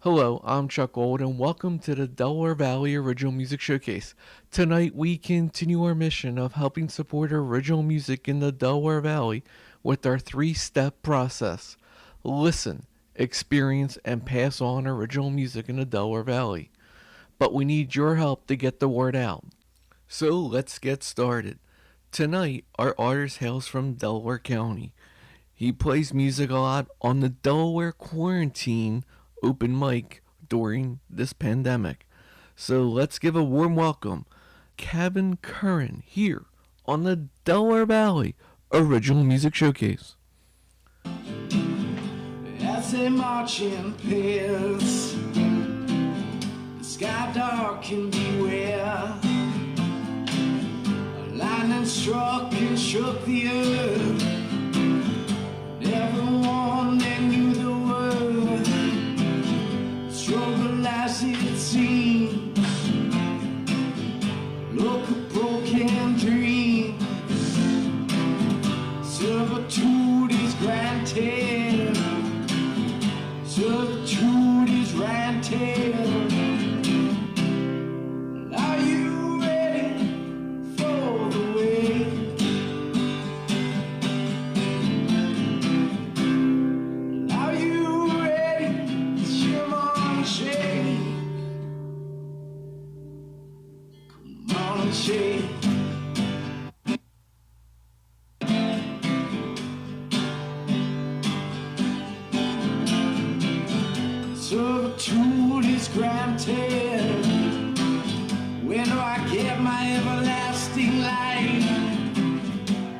Hello, I'm Chuck Gold, and welcome to the Delaware Valley Original Music Showcase. Tonight, we continue our mission of helping support original music in the Delaware Valley with our three-step process. Listen, experience, and pass on original music in the Delaware Valley. But we need your help to get the word out. So let's get started. Tonight, our artist hails from Delaware County. He plays music a lot on the Delaware Quarantine open mic during this pandemic. So let's give a warm welcome, Cavan Curran, here on the Delaware Valley Original Music Showcase. As they march in pairs, the sky dark and beware. Lightning struck and shook the earth. Everyone they knew the word. Struggle as it seemed. Look a broken dream. Servitude is granted. Servitude is granted. Are you ready for the wait? Are you ready? Shimmer and shake. Come on and shake. Servitude is granted. When do I get my everlasting life?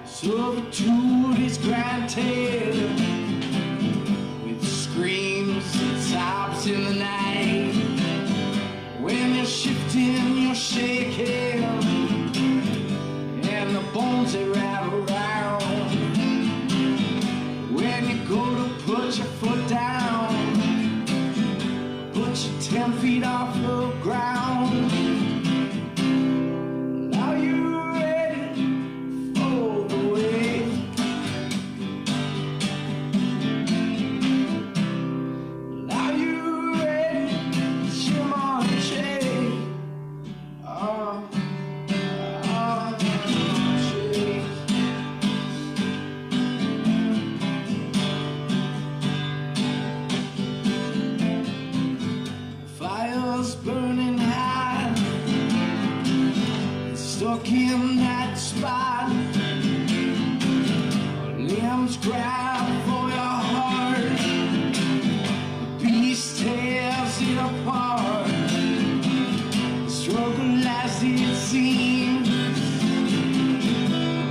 Servitude is granted. With screams and sobs in the night. When you're shifting, you're shaking. And the bones they rattle around. When you go to put your foot down, put you 10 feet off the ground. Are you ready for the wave? Are you ready? Shimmer and shake. Oh, shake. Fire's burning hot, stuck in that spot. Limbs grab for your heart, the beast tears it apart. Struggle as it seems,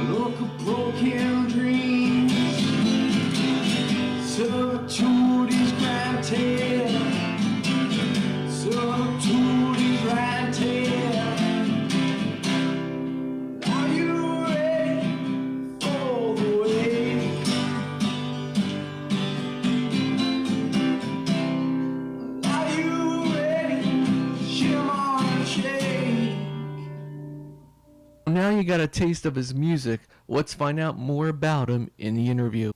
look a broken dream. Servitude is granted. Servitude is granted. Are you ready for the wave? Are you ready? Shimmer and shake. Now you got a taste of his music. Let's find out more about him in the interview.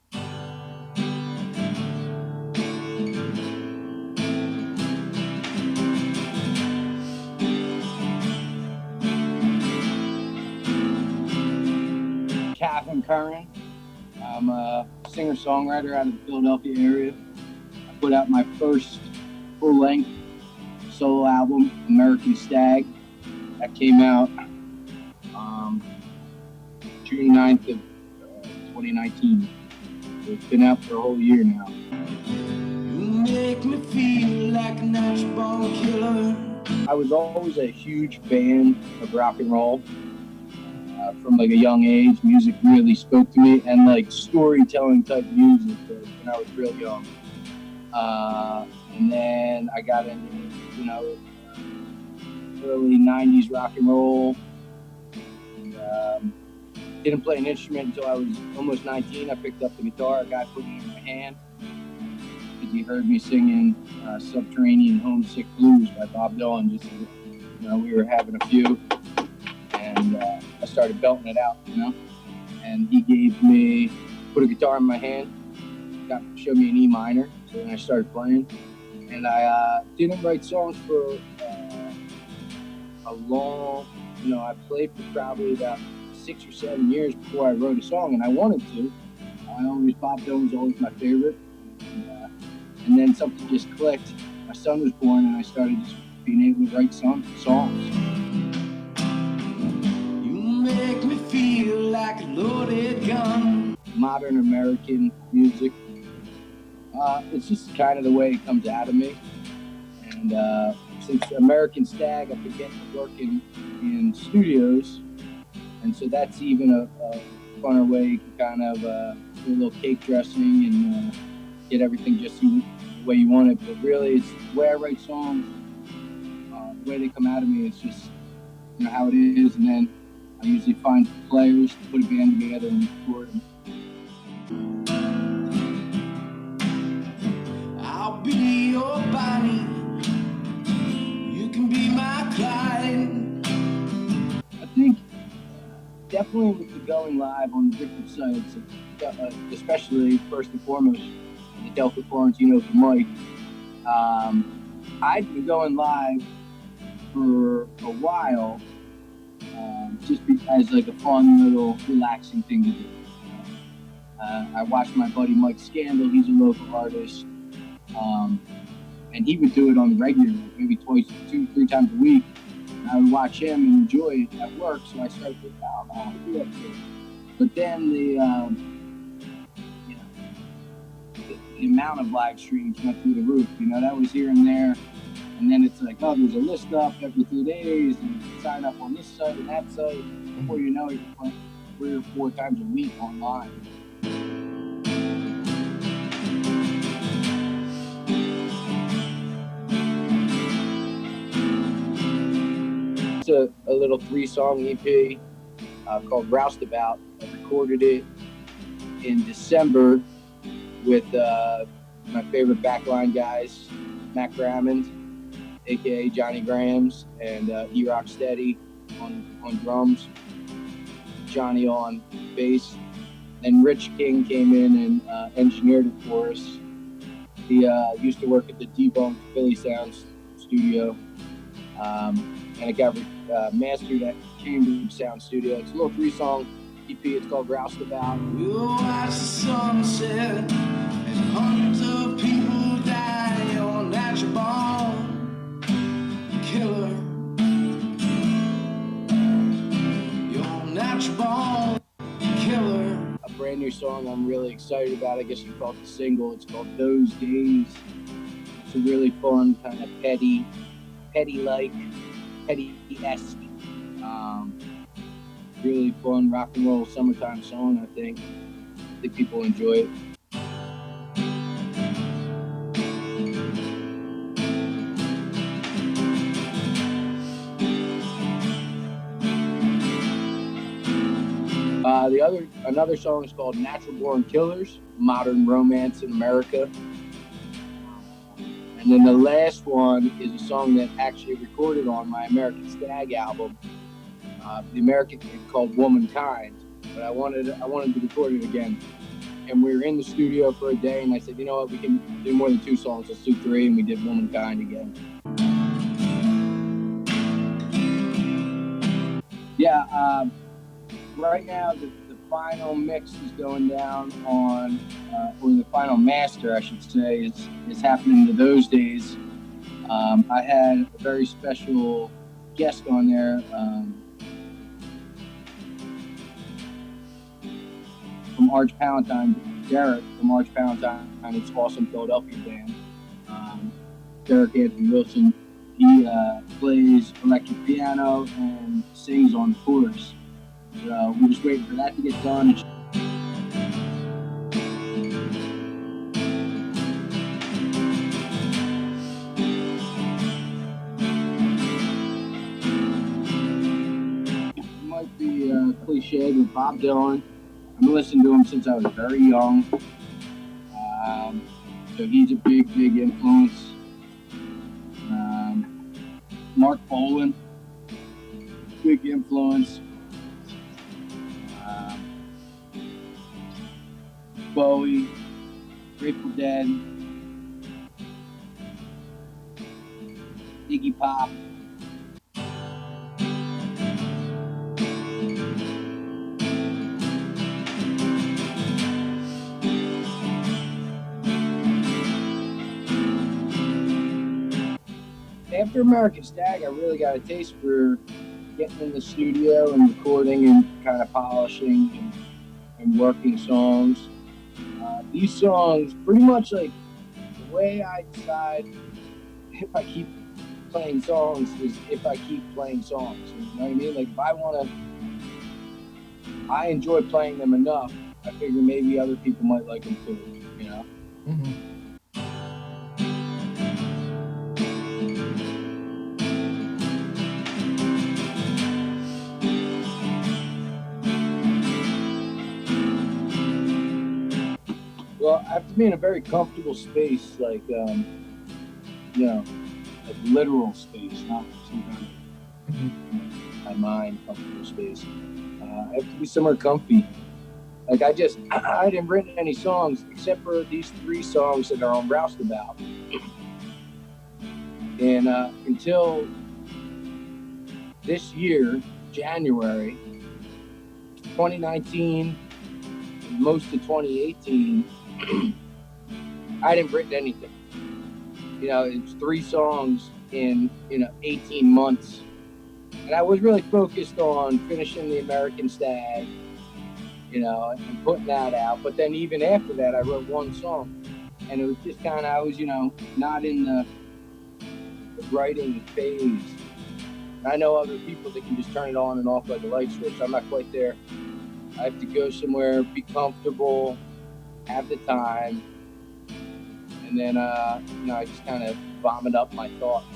Cavan, Curran. I'm a singer-songwriter out of the Philadelphia area. I put out my first full-length solo album, American Stag. That came out June 9th of 2019. So it's been out for a whole year now. You make me feel like a natural born killer. I was always a huge fan of rock and roll. From like a young age, music really spoke to me, and like storytelling type music when I was real young. And then I got into, early 90s rock and roll. And, didn't play an instrument until I was almost 19. I picked up the guitar, a guy put it in my hand. He heard me singing Subterranean Homesick Blues by Bob Dylan. Just, we were having a few. And I started belting it out, and he put a guitar in my hand, showed me an E minor, so then I started playing, and I didn't write songs for a long, I played for probably about 6 or 7 years before I wrote a song, and I wanted to. Bob Dylan was always my favorite, and then something just clicked. My son was born, and I started just being able to write songs. You make me feel like a loaded gun. Modern American music. It's just kind of the way it comes out of me. And since American Stag, I've been getting to work in studios, and so that's even a funner way you can kind of do a little cake dressing and get everything just the way you want it. But really, it's the way I write songs, the way they come out of me. It's just how it is, and then I usually find players to put a band together and record them. I'll be your Bonnie. You can be my Clyde. I think definitely with the going live on the different sites, especially first and foremost the Delco Quarantine open mic. I've been going live for a while, just as like a fun little relaxing thing to do. I watched my buddy Mike Scandal. He's a local artist, and he would do it on the regular, like maybe twice, 2-3 times a week. And I would watch him and enjoy it at work, so I started thinking, oh, I want to do that too. But then the amount of live streams went through the roof. That was here and there. And then it's like, oh, there's a list up every 3 days, and you can sign up on this site and that site. Before you know it, you're playing 3 or 4 times a week online. It's a little 3-song EP called Roustabout. I recorded it in December with my favorite backline guys, Matt Grammond, aka Johnny Grahams, and E-Rock Steady on drums, Johnny on bass. Then Rich King came in and engineered it for us. He used to work at the Debunked Philly Sounds studio, and it got mastered at Cambridge Sound Studio. It's a little 3-song EP. It's called Roustabout. We'll watch the sunset as hundreds of people die. You're a natural born killer. You're a natural born killer. A brand new song I'm really excited about. I guess you call it the single. It's called Those Days. It's a really fun, kind of petty-esque, really fun rock and roll summertime song. I think people enjoy it. Another song is called Natural Born Killers, Modern Romance in America. And then the last one is a song that actually recorded on my American Stag album, the American called Womankind. But I wanted to record it again. And we were in the studio for a day, and I said, you know what, we can do more than 2 songs, let's do 3, and we did Womankind again. Yeah, right now the final mix is going down on, or the final master, I should say, is happening to Those Days. I had a very special guest on there from Arch Palatine, Derek from Arch Palatine, and it's awesome Philadelphia band. Derek Anthony Wilson, he plays electric piano and sings on the chorus. So we're just waiting for that to get done. It might be cliche, but Bob Dylan, I've been listening to him since I was very young. So he's a big influence. Mark Bolan, big influence. Bowie, Grateful Dead, Iggy Pop. After American Stag, I really got a taste for getting in the studio and recording and kind of polishing and working songs. These songs, pretty much like the way I decide if I keep playing songs is if I keep playing songs. You know what I mean? Like if I enjoy playing them enough, I figure maybe other people might like them too, you know? Mm-hmm. Well, I have to be in a very comfortable space, like, you know, like literal space, not some kind of my mind comfortable space. I have to be somewhere comfy. Like I didn't written any songs except for these 3 songs that are on Roustabout. And until this year, January 2019, most of 2018, I hadn't written anything. You know, it's 3 songs in 18 months. And I was really focused on finishing the American Stag, you know, and putting that out. But then even after that, I wrote 1 song. And it was just kind of, I was, not in the writing phase. I know other people that can just turn it on and off like a light switch. I'm not quite there. I have to go somewhere, be comfortable, have the time, and then, I just kind of vomit up my thoughts.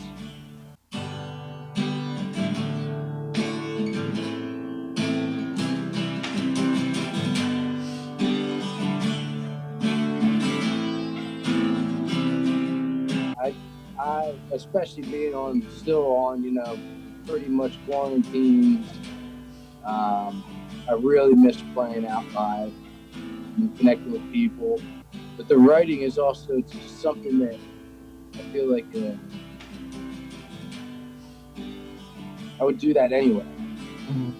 I especially being still on, pretty much quarantine. I really miss playing out live and connecting with people. But the writing is also just something that I feel like I would do that anyway. Mm-hmm.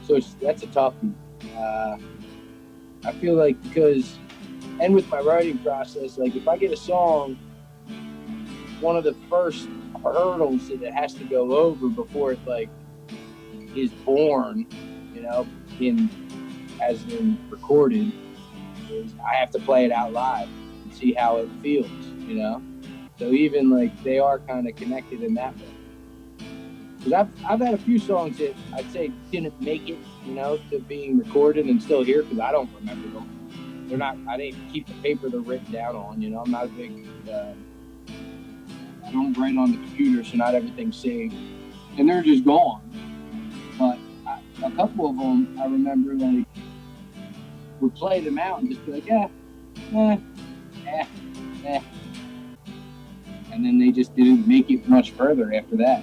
So that's a toughie. I feel like because, and with my writing process, like if I get a song, one of the first hurdles that it has to go over before it like is born, as in recorded, is I have to play it out live and see how it feels, So even like they are kind of connected in that way. Because I've had a few songs that I'd say didn't make it, to being recorded and still here because I don't remember them. They're not. I didn't keep the paper they're written down on. I'm not a big. I don't write on the computer, so not everything's saved, and they're just gone. But a couple of them, I remember like would play them out and just be like, and then they just didn't make it much further after that.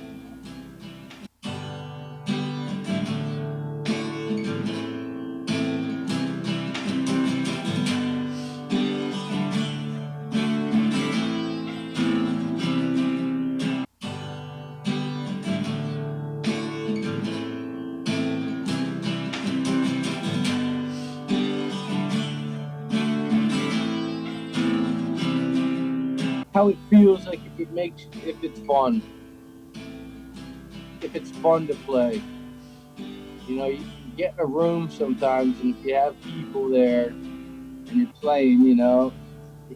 How it feels like if it's fun to play. You get in a room sometimes and if you have people there and you're playing, you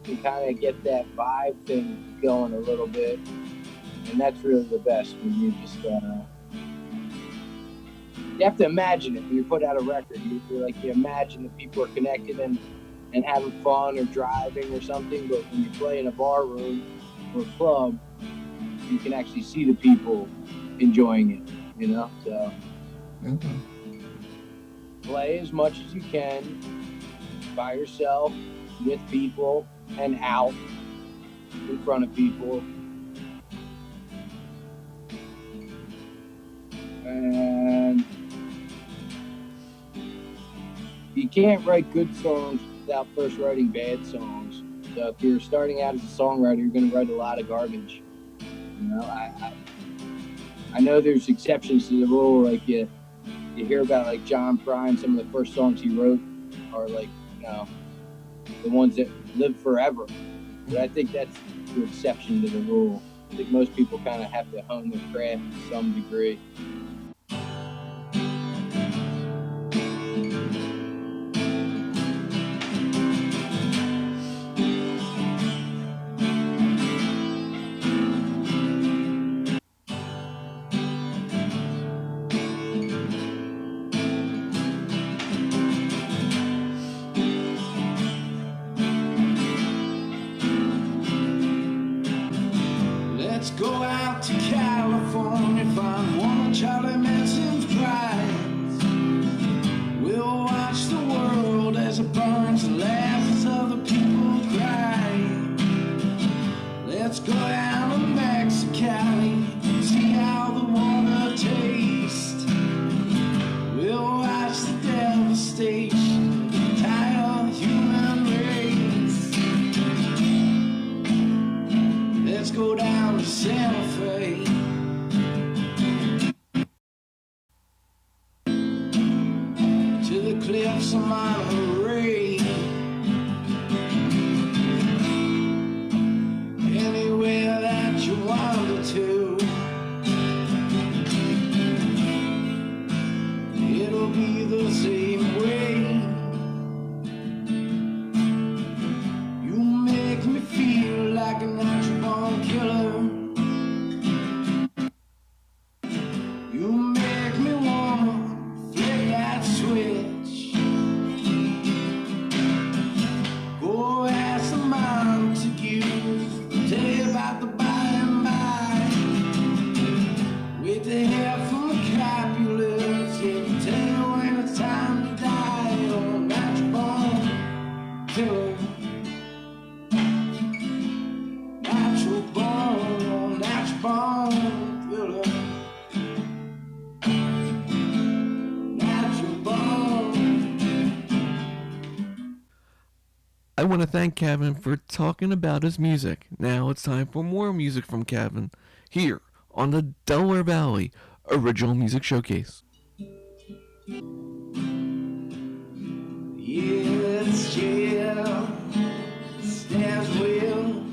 can kind of get that vibe thing going a little bit. And that's really the best when you're just, you have to imagine it when you put out a record. You imagine that people are connected and having fun or driving or something, but when you play in a bar room or a club, you can actually see the people enjoying it, so play as much as you can by yourself, with people, and out in front of people. And you can't write good songs without first writing bad songs. So if you're starting out as a songwriter, you're going to write a lot of garbage. You know, I know there's exceptions to the rule. Like you hear about like John Prine, some of the first songs he wrote are like, you know, the ones that live forever. But I think that's the exception to the rule. I think most people kind of have to hone their craft to some degree. Let's go out to California, find one of Charlie Manson's brides. We'll watch the world as it burns and laugh as other people cry. Let's go down to Mexicali, see how the water tastes. We'll watch the devastation of the entire human race. Let's go down to Santa Fe, to the cliffs of Monterey. Anywhere that you wander to, it'll be the same way. You make me feel like a natural born killer. You make me wanna flip that switch. Go ask the Montagues, tell you about the by and by. Wait to hear from the Capulets, yeah, tell you when it's time to die. You're a natural born killer. Natural born killer. Natural born. I want to thank Cavan for talking about his music. Now it's time for more music from Cavan here on the Delaware Valley Original Music Showcase. Yes, yeah, stands will.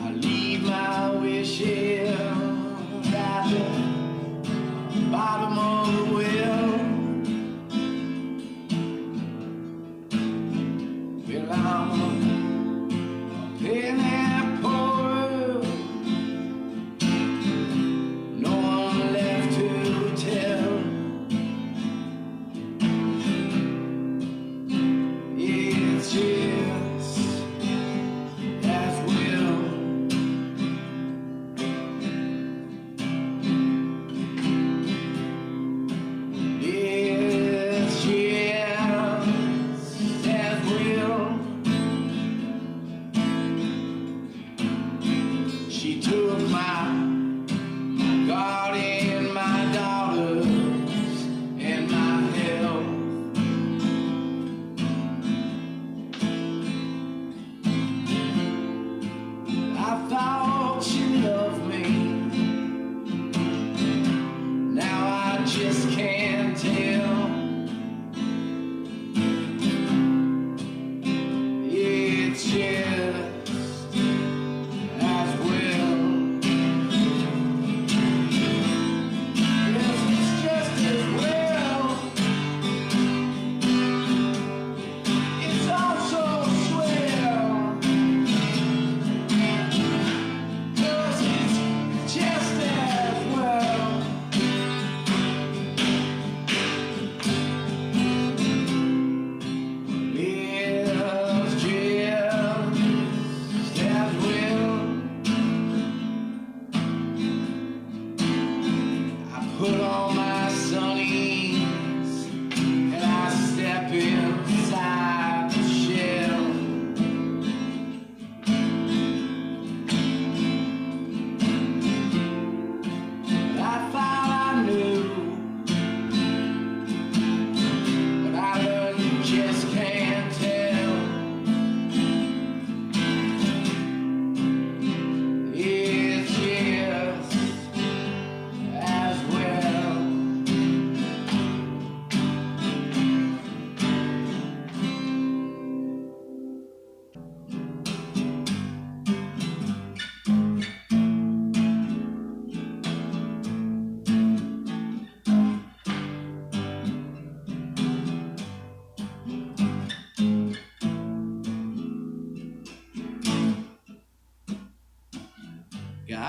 I leave my wish here at the bottom of the well. Well, I'm a penny poor, no one left to tell.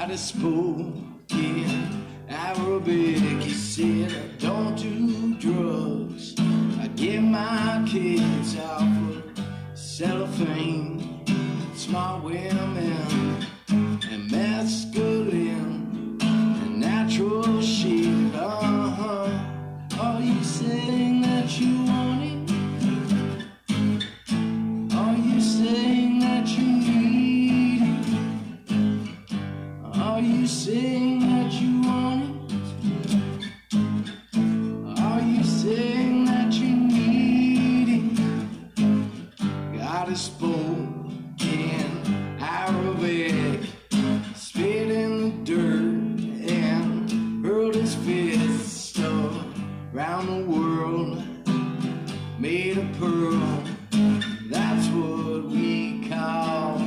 God has spoken Arabic. He said, don't do drugs. I give my kids off of cellophane, smart women, and mescaline, and natural shit. Are you saying that you want it? Are you saying that you need it? Are you saying that you want it? Are you saying that you need it? God has spoken Arabic, spit in the dirt and hurled his fist around the world, made of pearl. That's what we call.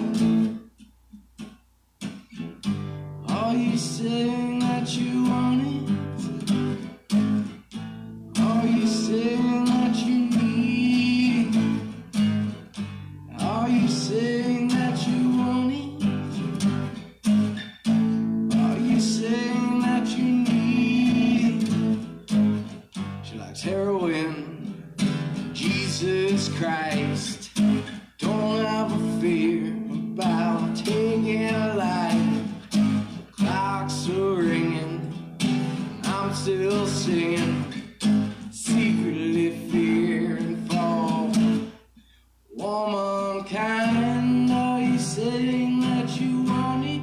Are you saying that you want it? Are you saying that you need it? Are you saying that you want it? Are you saying that you need it? She likes heroin, Jesus Christ. Don't have a fear about taking a life. Clocks are ringing, I'm still singing, secretly fearing for womankind. Are you saying that you want it?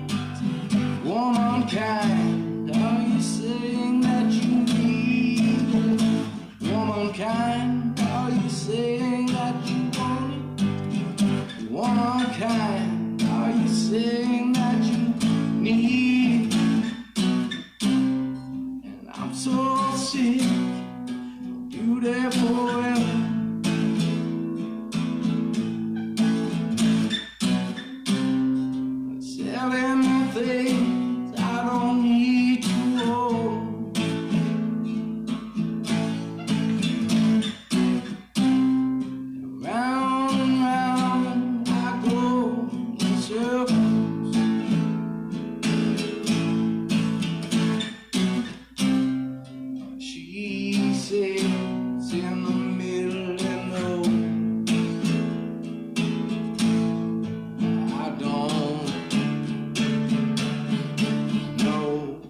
Womankind, are you saying that you need it? Womankind, are you saying that you want it? Womankind, are you saying that you need it? And I'm so sick, beautiful women. Selling me things I don't need to own. Round and round I go in circles. She sits in the middle and no, I don't know.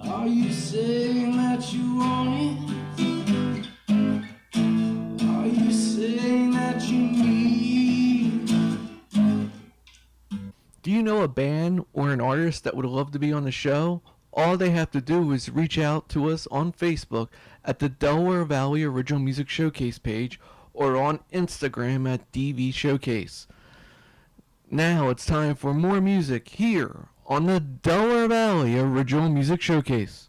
Are you saying that you want it? Are you saying that you need it? Do you know a band or an artist that would love to be on the show? All they have to do is reach out to us on Facebook at the Delaware Valley Original Music Showcase page or on Instagram at DV Showcase. Now it's time for more music here on the Delaware Valley Original Music Showcase.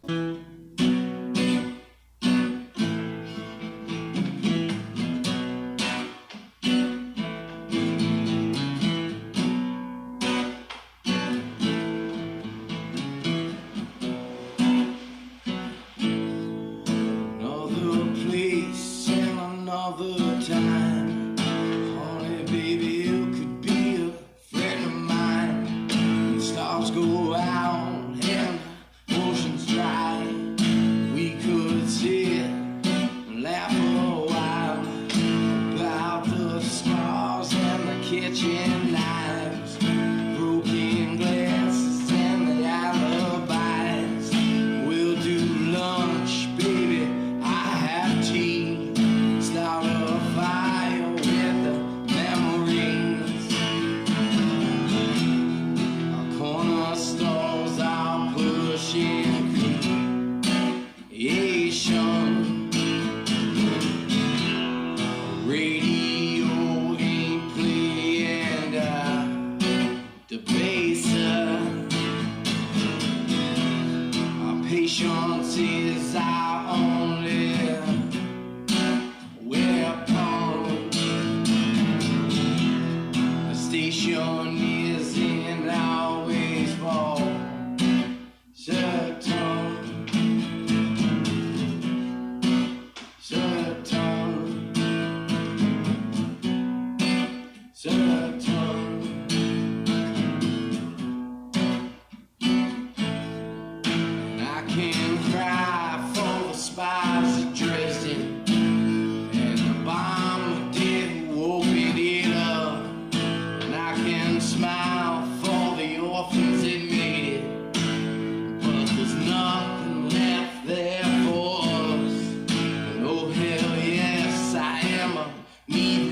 Another place and another time. Honey, baby, you could be a friend of mine. When stars go out and oceans dry, we could sit and laugh for a while about the scars and the kitchen knives, broken glasses and the alibis. We'll do lunch, baby, I have tea, start a fire.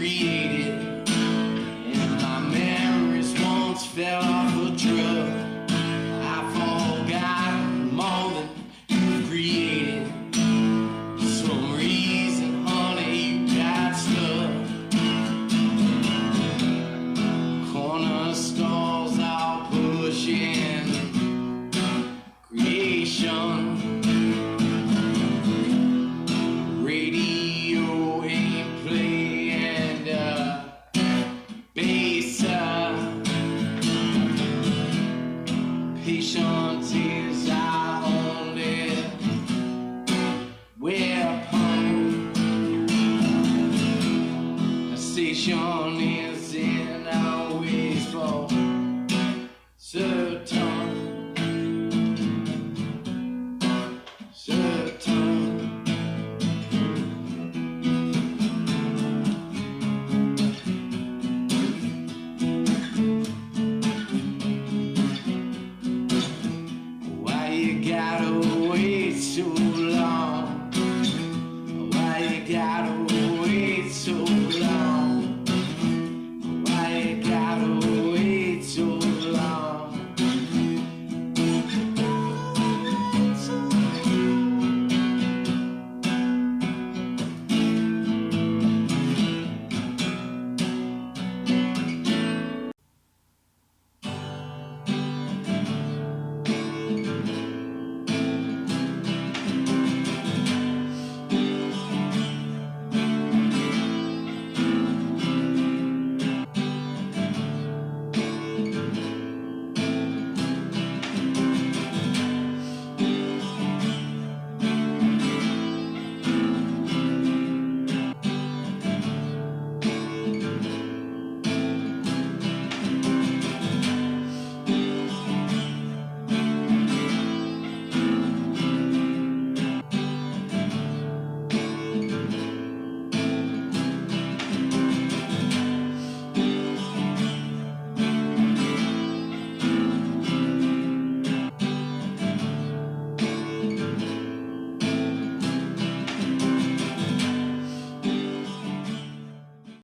created. And my memories once fell off a truck. I forgot more than you created. For some reason, honey, you got stuck. Corner stores are pushing creation. Radio ain't playing bass. Patience is our only weapon. The station isn't always for certain.